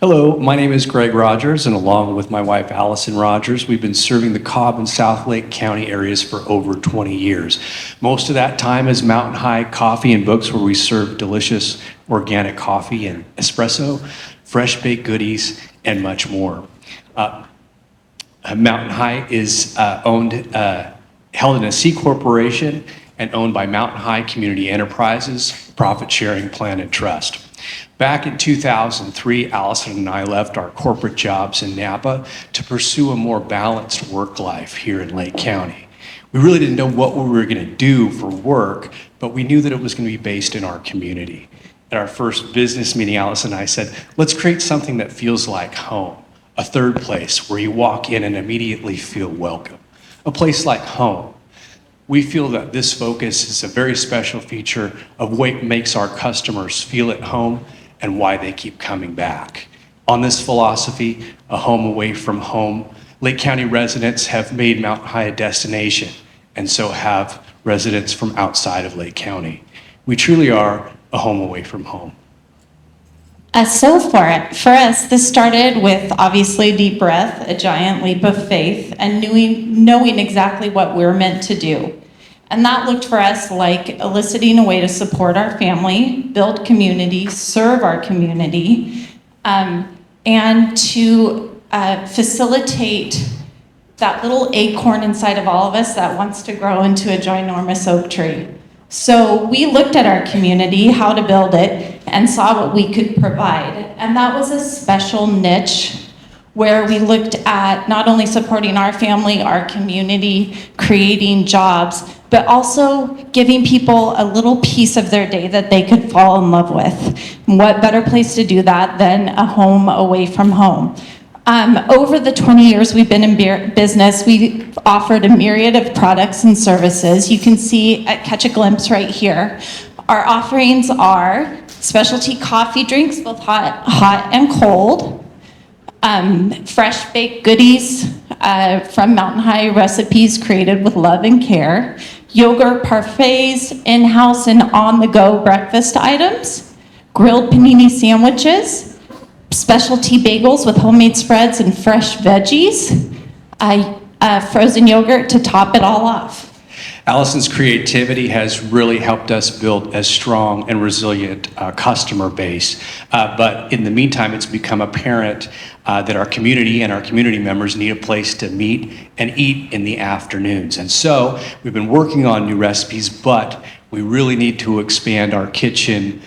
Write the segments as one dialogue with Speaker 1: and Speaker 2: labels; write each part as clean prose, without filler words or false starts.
Speaker 1: Hello, my name is Greg Rogers, and along with my wife Allison Rogers, we've been serving the Cobb and South Lake County areas for over 20 years. Most of that time is Mountain High Coffee and Books, where we serve delicious organic coffee and espresso, fresh baked goodies, and much more. Mountain High is held in a C corporation and owned by Mountain High Community Enterprises, Profit Sharing Plan and Trust. Back in 2003, Allison and I left our corporate jobs in Napa to pursue a more balanced work life here in Lake County. We really didn't know what we were going to do for work, but we knew that it was going to be based in our community. At our first business meeting, Allison and I said, let's create something that feels like home, a third place where you walk in and immediately feel welcome, a place like home. We feel that this focus is a very special feature of what makes our customers feel at home and why they keep coming back. On this philosophy, a home away from home, Lake County residents have made Mountain High a destination, and so have residents from outside of Lake County. We truly are a home away from home.
Speaker 2: So for us, this started with obviously a deep breath, a giant leap of faith, and knowing exactly what we're meant to do. And that looked for us like eliciting a way to support our family, build community, serve our community, and to facilitate that little acorn inside of all of us that wants to grow into a ginormous oak tree. So we looked at our community, how to build it, and saw what we could provide. And that was a special niche where we looked at not only supporting our family, our community, creating jobs, but also giving people a little piece of their day that they could fall in love with. What better place to do that than a home away from home? Over the 20 years we've been in business, we've offered a myriad of products and services. You can catch a glimpse right here. Our offerings are specialty coffee drinks, both hot and cold, fresh baked goodies from Mountain High recipes created with love and care, yogurt parfaits, in-house and on-the-go breakfast items, grilled panini sandwiches, specialty bagels with homemade spreads and fresh veggies, frozen yogurt to top it all off.
Speaker 1: Allison's creativity has really helped us build a strong and resilient customer base. But in the meantime, it's become apparent that our community and our community members need a place to meet and eat in the afternoons. And so we've been working on new recipes, but we really need to expand our kitchen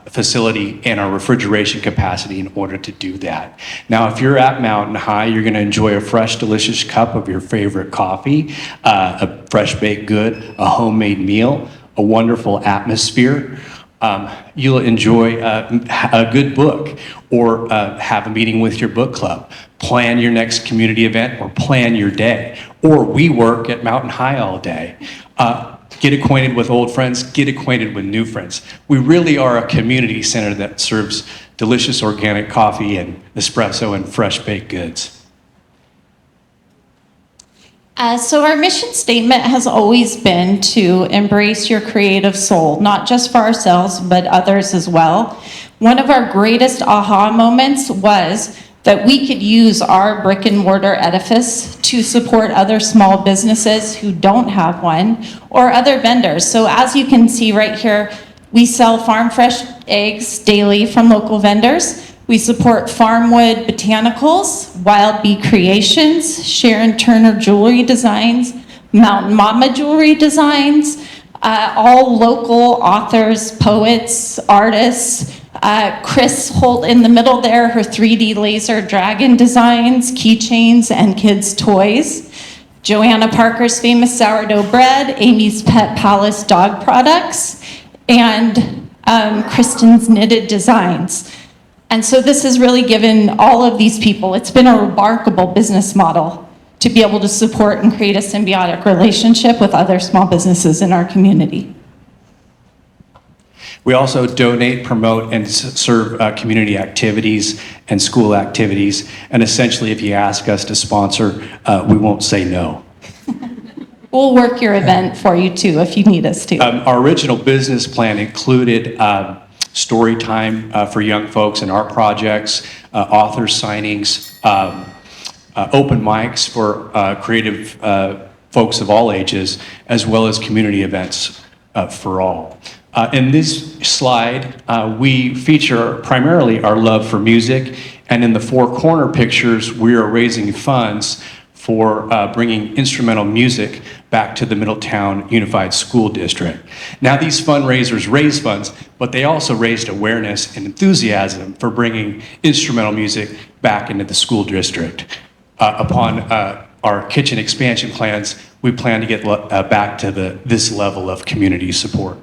Speaker 1: facility and our refrigeration capacity in order to do that. Now, if you're at Mountain High, you're going to enjoy a fresh, delicious cup of your favorite coffee, a fresh baked good, a homemade meal, a wonderful atmosphere. You'll enjoy a good book or have a meeting with your book club. Plan your next community event or plan your day. Or we work at Mountain High all day. Get acquainted with old friends, get acquainted with new friends. We really are a community center that serves delicious organic coffee and espresso and fresh baked goods.
Speaker 2: So our mission statement has always been to embrace your creative soul, not just for ourselves, but others as well. One of our greatest aha moments was that we could use our brick and mortar edifice to support other small businesses who don't have one, or other vendors. So as you can see right here, we sell farm fresh eggs daily from local vendors. We support Farmwood Botanicals, Wild Bee Creations, Sharon Turner Jewelry Designs, Mountain Mama Jewelry Designs, all local authors, poets, artists. Chris Holt in the middle there, her 3D laser dragon designs, keychains, and kids' toys. Joanna Parker's famous sourdough bread, Amy's Pet Palace dog products, and Kristen's knitted designs. And so this has really given all of these people, it's been a remarkable business model to be able to support and create a symbiotic relationship with other small businesses in our community.
Speaker 1: We also donate, promote, and serve community activities and school activities. And essentially, if you ask us to sponsor, we won't say no.
Speaker 2: We'll work your event for you too if you need us to.
Speaker 1: Our original business plan included story time for young folks in our projects, author signings, open mics for creative folks of all ages, as well as community events for all. In this slide, we feature primarily our love for music, and in the four corner pictures, we are raising funds for bringing instrumental music back to the Middletown Unified School District. Now, these fundraisers raise funds, but they also raised awareness and enthusiasm for bringing instrumental music back into the school district. Upon our kitchen expansion plans, we plan to get back to this level of community support.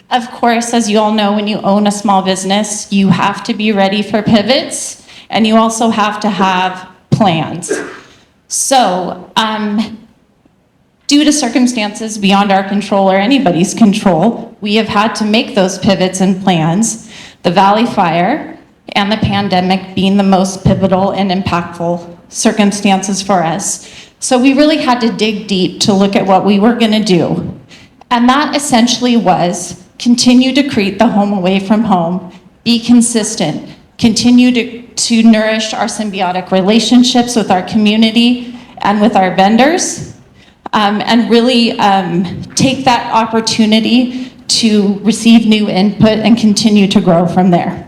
Speaker 2: Of course, as you all know, when you own a small business, you have to be ready for pivots, and you also have to have plans. So, due to circumstances beyond our control or anybody's control, we have had to make those pivots and plans, the Valley Fire and the pandemic being the most pivotal and impactful circumstances for us. So we really had to dig deep to look at what we were gonna do. And that essentially was continue to create the home away from home, be consistent, continue to nourish our symbiotic relationships with our community and with our vendors, and really take that opportunity to receive new input and continue to grow from there.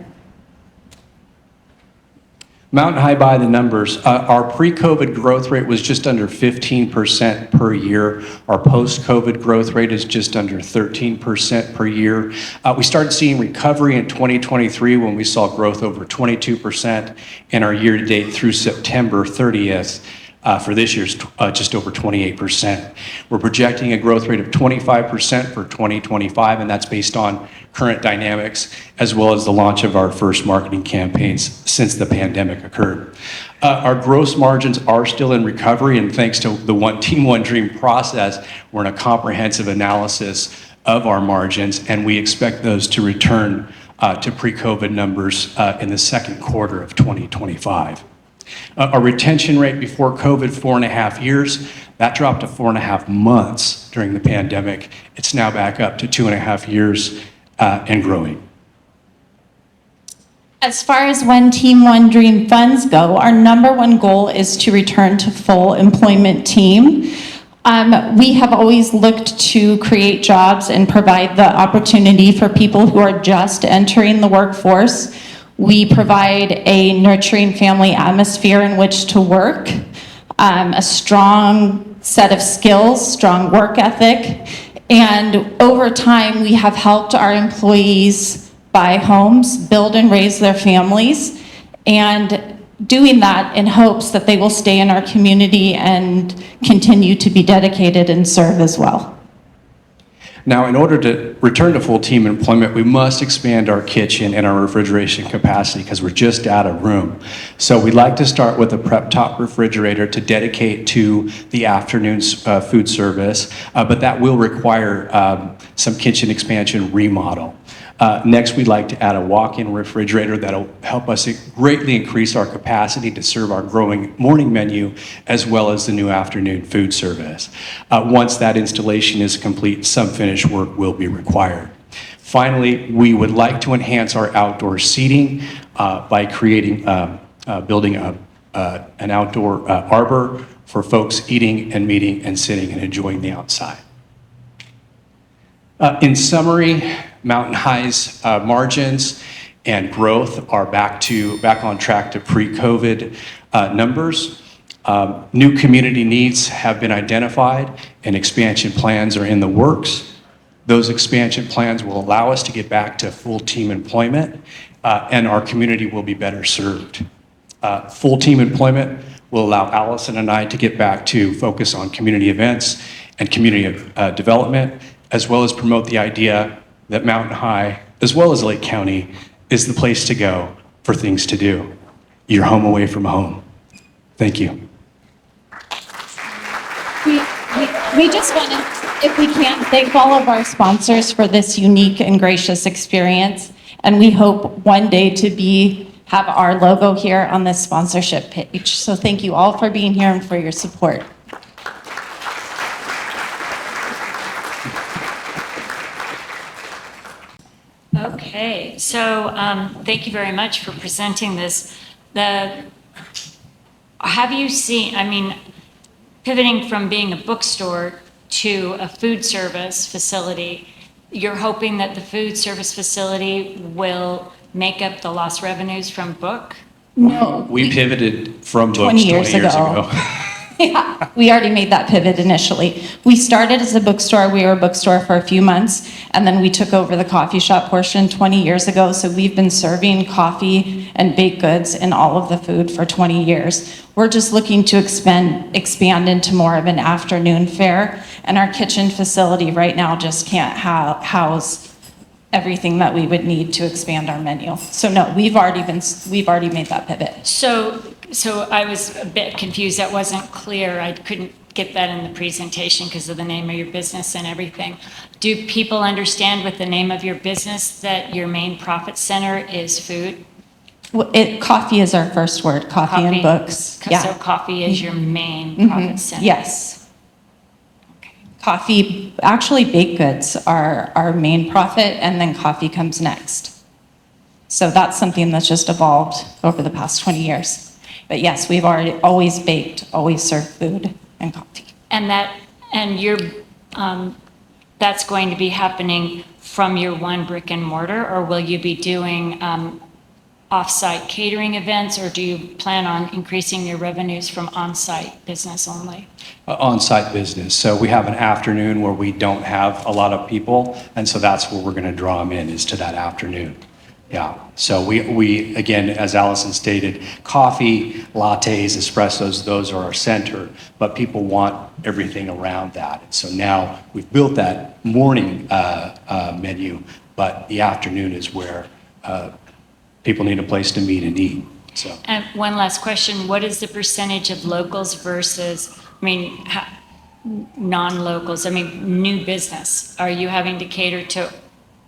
Speaker 1: Mountain High by the numbers, our pre-COVID growth rate was just under 15% per year. Our post-COVID growth rate is just under 13% per year. We started seeing recovery in 2023 when we saw growth over 22%, and our year-to-date through September 30th for this year's just over 28%. We're projecting a growth rate of 25% for 2025, and that's based on current dynamics, as well as the launch of our first marketing campaigns since the pandemic occurred. Our gross margins are still in recovery, and thanks to the One Team, One Dream process, we're in a comprehensive analysis of our margins, and we expect those to return to pre-COVID numbers in the second quarter of 2025. Our retention rate before COVID, 4.5 years, that dropped to 4.5 months during the pandemic. It's now back up to 2.5 years and growing.
Speaker 2: As far as One Team, One Dream funds go, our number one goal is to return to full employment team. We have always looked to create jobs and provide the opportunity for people who are just entering the workforce. We provide a nurturing family atmosphere in which to work, a strong set of skills, strong work ethic, and over time we have helped our employees buy homes, build and raise their families, and doing that in hopes that they will stay in our community and continue to be dedicated and serve as well.
Speaker 1: Now, in order to return to full team employment, we must expand our kitchen and our refrigeration capacity because we're just out of room. So we'd like to start with a prep top refrigerator to dedicate to the afternoon's food service, but that will require some kitchen expansion remodel. Next, we'd like to add a walk-in refrigerator that'll help us greatly increase our capacity to serve our growing morning menu as well as the new afternoon food service. Once that installation is complete, some finished work will be required. Finally, we would like to enhance our outdoor seating by building an outdoor arbor for folks eating and meeting and sitting and enjoying the outside. In summary, Mountain High's margins and growth are back on track to pre-COVID numbers. New community needs have been identified and expansion plans are in the works. Those expansion plans will allow us to get back to full team employment and our community will be better served. Full team employment will allow Allison and I to get back to focus on community events and community development, as well as promote the idea that Mountain High, as well as Lake County, is the place to go for things to do. Your home away from home. Thank you.
Speaker 2: We just want to, if we can, thank all of our sponsors for this unique and gracious experience. And we hope one day to have our logo here on this sponsorship page. So thank you all for being here and for your support.
Speaker 3: Okay, so thank you very much for presenting this. Have you seen, I mean, pivoting from being a bookstore to a food service facility, you're hoping that the food service facility will make up the lost revenues from book?
Speaker 2: No.
Speaker 1: We pivoted from books
Speaker 2: 20 years ago. Yeah, we already made that pivot initially. We started as a bookstore. We were a bookstore for a few months, and then we took over the coffee shop portion 20 years ago. So we've been serving coffee and baked goods in all of the food for 20 years. We're just looking to expand into more of an afternoon fare, and our kitchen facility right now just can't house everything that we would need to expand our menu. So no, we've already made that pivot.
Speaker 3: So I was a bit confused. That wasn't clear. I couldn't get that in the presentation because of the name of your business and everything. Do people understand with the name of your business that your main profit center is food?
Speaker 2: Well, coffee is our first word, coffee and books. Yeah.
Speaker 3: So coffee is your main profit center?
Speaker 2: Yes. Coffee, actually baked goods are our main profit, and then coffee comes next. So that's something that's just evolved over the past 20 years. But yes, we've always baked, always served food and coffee.
Speaker 3: And that's going to be happening from your one brick and mortar, or will you be doing off-site catering events, or do you plan on increasing your revenues from on-site business only?
Speaker 1: On-site business. So we have an afternoon where we don't have a lot of people, and so that's where we're going to draw them in, is to that afternoon. Yeah. So we again, as Allison stated, coffee, lattes, espressos, those are our center, but people want everything around that. So now we've built that morning menu, but the afternoon is where people need a place to meet and eat. So.
Speaker 3: And one last question, what is the percentage of locals versus, non-locals? New business. Are you having to cater to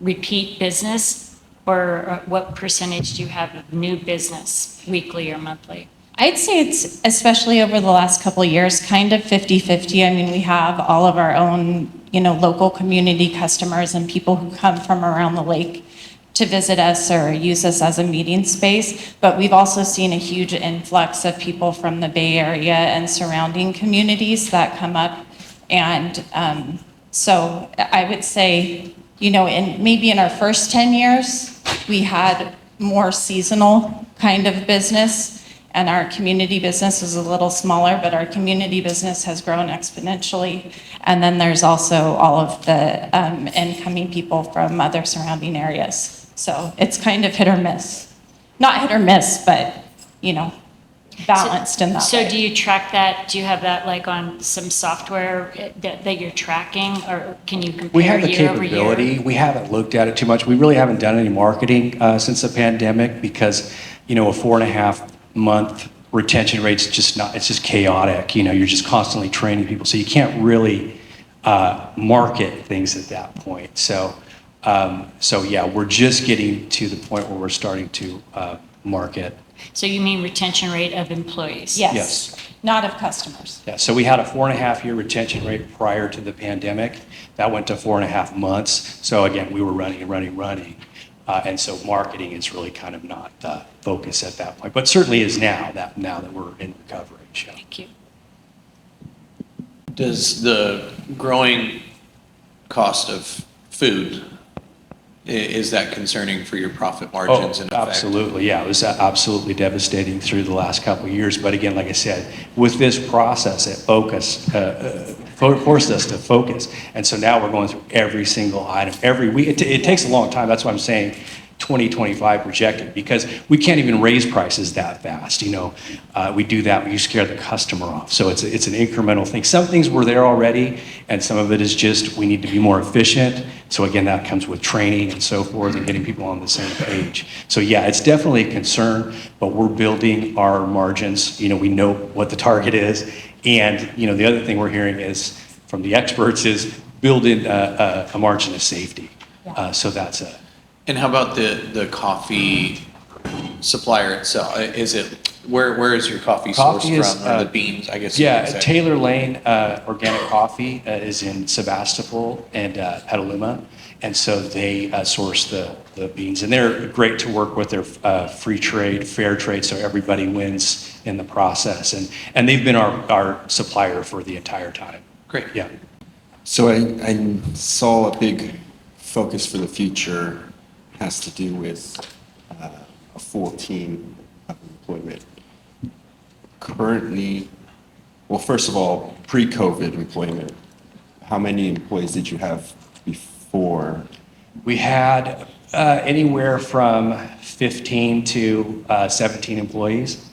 Speaker 3: repeat business? Or what percentage do you have of new business, weekly or monthly?
Speaker 2: I'd say it's, especially over the last couple of years, kind of 50-50. We have all of our own, local community customers and people who come from around the lake to visit us or use us as a meeting space. But we've also seen a huge influx of people from the Bay Area and surrounding communities that come up. And so I would say, maybe in our first 10 years, we had more seasonal kind of business, and our community business was a little smaller, but our community business has grown exponentially. And then there's also all of the incoming people from other surrounding areas. So it's kind of hit or miss. Not hit or miss, but, balanced in that
Speaker 3: So
Speaker 2: way.
Speaker 3: do you track that? Do you have that like on some software that you're tracking, or can you compare
Speaker 1: We have the
Speaker 3: year over
Speaker 1: capability.
Speaker 3: year?
Speaker 1: We haven't looked at it too much. We really haven't done any marketing since the pandemic because, a 4.5 month retention rate's it's just chaotic. You're just constantly training people. So you can't really market things at that point. So yeah, we're just getting to the point where we're starting to market.
Speaker 3: So you mean retention rate of employees?
Speaker 2: Yes. Not of customers.
Speaker 1: Yeah, so we had a 4.5 year retention rate prior to the pandemic. That went to 4.5 months. So again, we were running. And so marketing is really kind of not the focus at that point, but certainly is now that we're in recovery. So.
Speaker 3: Thank you.
Speaker 4: Does the growing cost of food, is that concerning for your profit margins? And
Speaker 1: absolutely. Yeah, it was absolutely devastating through the last couple of years. But again, like I said, with this process, it forced us to focus. And so now we're going through every single item every week. It takes a long time. That's why I'm saying 2025 projected, because we can't even raise prices that fast. We do that, you scare the customer off. So it's an incremental thing. Some things were there already, and some of it is just we need to be more efficient. So again, that comes with training and so forth and getting people on the same page. So yeah, it's definitely a concern, but we're building our margins. We know what the target is. And the other thing we're hearing is from the experts is build in a margin of safety. So that's a...
Speaker 4: And how about the coffee supplier itself? Is it Where is your coffee
Speaker 1: Coffee
Speaker 4: sourced
Speaker 1: is,
Speaker 4: from, or the beans, I guess?
Speaker 1: Yeah,
Speaker 4: you could say?
Speaker 1: Taylor Lane Organic Coffee is in Sebastopol and Petaluma, and so they source the beans, and they're great to work with. They're free trade, fair trade, so everybody wins in the process, and they've been our supplier for the entire time.
Speaker 4: Great.
Speaker 1: Yeah.
Speaker 5: So I saw a big focus for the future has to do with a full team of employment. Currently, well, first of all, pre-COVID employment, how many employees did you have before?
Speaker 1: We had anywhere from 15 to 17 employees.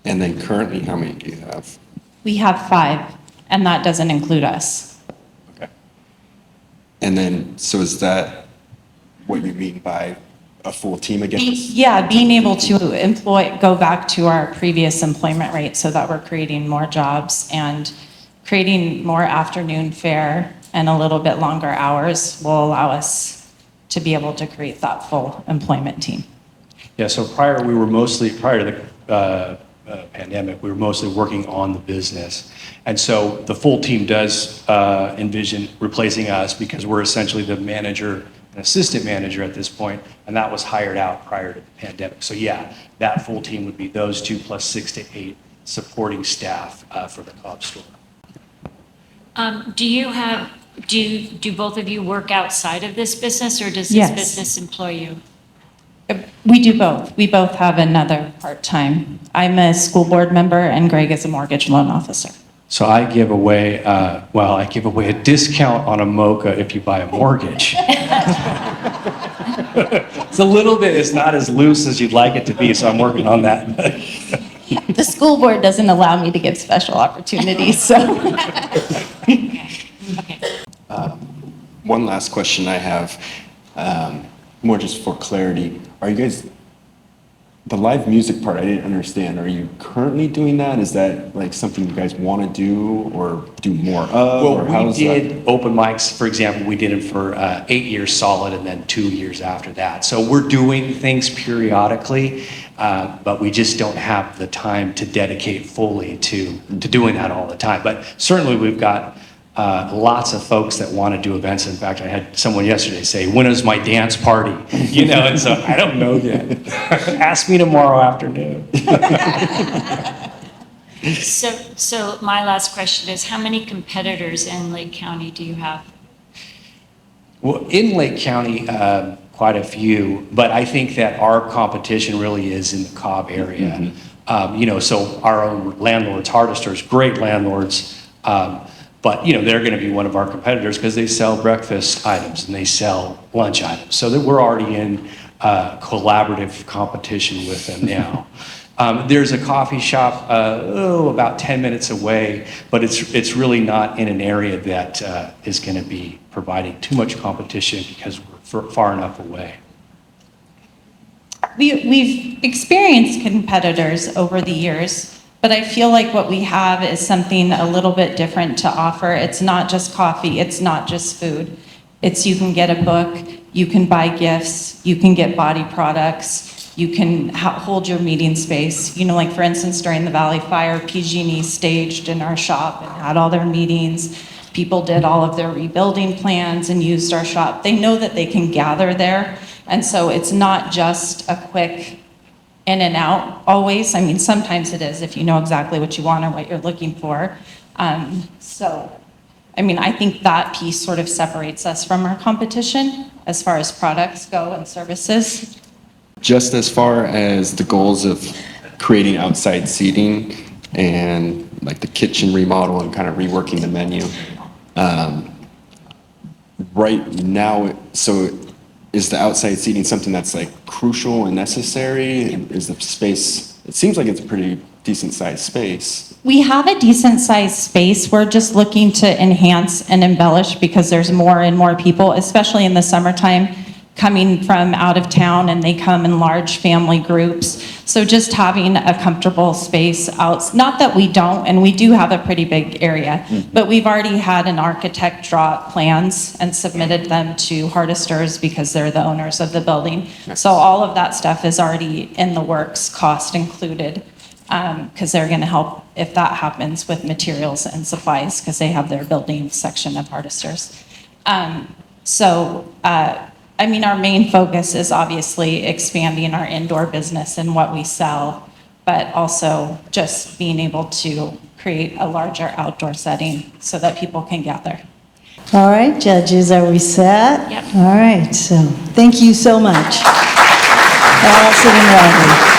Speaker 5: And then currently, how many do you have?
Speaker 2: We have 5, and that doesn't include us.
Speaker 5: Okay. And then, so is that what you mean by a full team again?
Speaker 2: Yeah, being able to go back to our previous employment rate so that we're creating more jobs and creating more afternoon fare and a little bit longer hours will allow us to be able to create that full employment team.
Speaker 1: Yeah, so prior to the pandemic, we were mostly working on the business. And so the full team does envision replacing us because we're essentially the manager and assistant manager at this point, and that was hired out prior to the pandemic. So yeah, that full team would be those 2 plus 6 to 8 supporting staff for the Cobb store.
Speaker 3: Do both of you work outside of this business, or does this
Speaker 2: Yes.
Speaker 3: business employ you?
Speaker 2: We do both. We both have another part-time. I'm a school board member and Greg is a mortgage loan officer.
Speaker 1: So I give away, a discount on a mocha if you buy a mortgage. It's not as loose as you'd like it to be, so I'm working on that.
Speaker 2: The school board doesn't allow me to give special opportunities, so.
Speaker 3: Okay.
Speaker 5: One last question I have, more just for clarity. Are you guys, the live music part, I didn't understand. Are you currently doing that? Is that like something you guys want to do or do more of?
Speaker 1: Well,
Speaker 5: or how's
Speaker 1: we
Speaker 5: that?
Speaker 1: did open mics, for example, we did it for 8 years solid and then 2 years after that. So we're doing things periodically, but we just don't have the time to dedicate fully to doing that all the time. But certainly we've got lots of folks that want to do events. In fact, I had someone yesterday say, "When is my dance party?" And so I don't know yet. Ask me tomorrow afternoon.
Speaker 3: So my last question is, how many competitors in Lake County do you have?
Speaker 1: Well, in Lake County, quite a few, but I think that our competition really is in the Cobb area. So our own landlords, Hardest Stores, great landlords, but they're going to be one of our competitors because they sell breakfast items and they sell lunch items. So that we're already in collaborative competition with them now. There's a coffee shop about 10 minutes away, but it's really not in an area that is going to be providing too much competition because we're far enough away.
Speaker 2: We've experienced competitors over the years, but I feel like what we have is something a little bit different to offer. It's not just coffee, it's not just food. It's you can get a book, you can buy gifts, you can get body products, you can hold your meeting space. Like for instance, during the Valley Fire, PG&E staged in our shop and had all their meetings. People did all of their rebuilding plans and used our shop. They know that they can gather there. And so it's not just a quick in and out always. I mean, sometimes it is if you know exactly what you want or what you're looking for. I think that piece sort of separates us from our competition as far as products go and services.
Speaker 5: Just as far as the goals of creating outside seating and like the kitchen remodel and kind of reworking the menu, right now, so is the outside seating something that's like crucial and necessary? Is the space, it seems like it's a pretty decent sized space.
Speaker 2: We have a decent sized space. We're just looking to enhance and embellish because there's more and more people, especially in the summertime, coming from out of town, and they come in large family groups. So just having a comfortable space out, not that we don't, and we do have a pretty big area, but we've already had an architect draw up plans and submitted them to Hardisters because they're the owners of the building. So all of that stuff is already in the works, cost included, because they're going to help if that happens with materials and supplies, because they have their building section of Hardisters. I mean, our main focus is obviously expanding our indoor business and what we sell, but also just being able to create a larger outdoor setting so that people can gather.
Speaker 6: All right, judges, are we set?
Speaker 3: Yep.
Speaker 6: All right, so thank you so much. Allison and Robbie.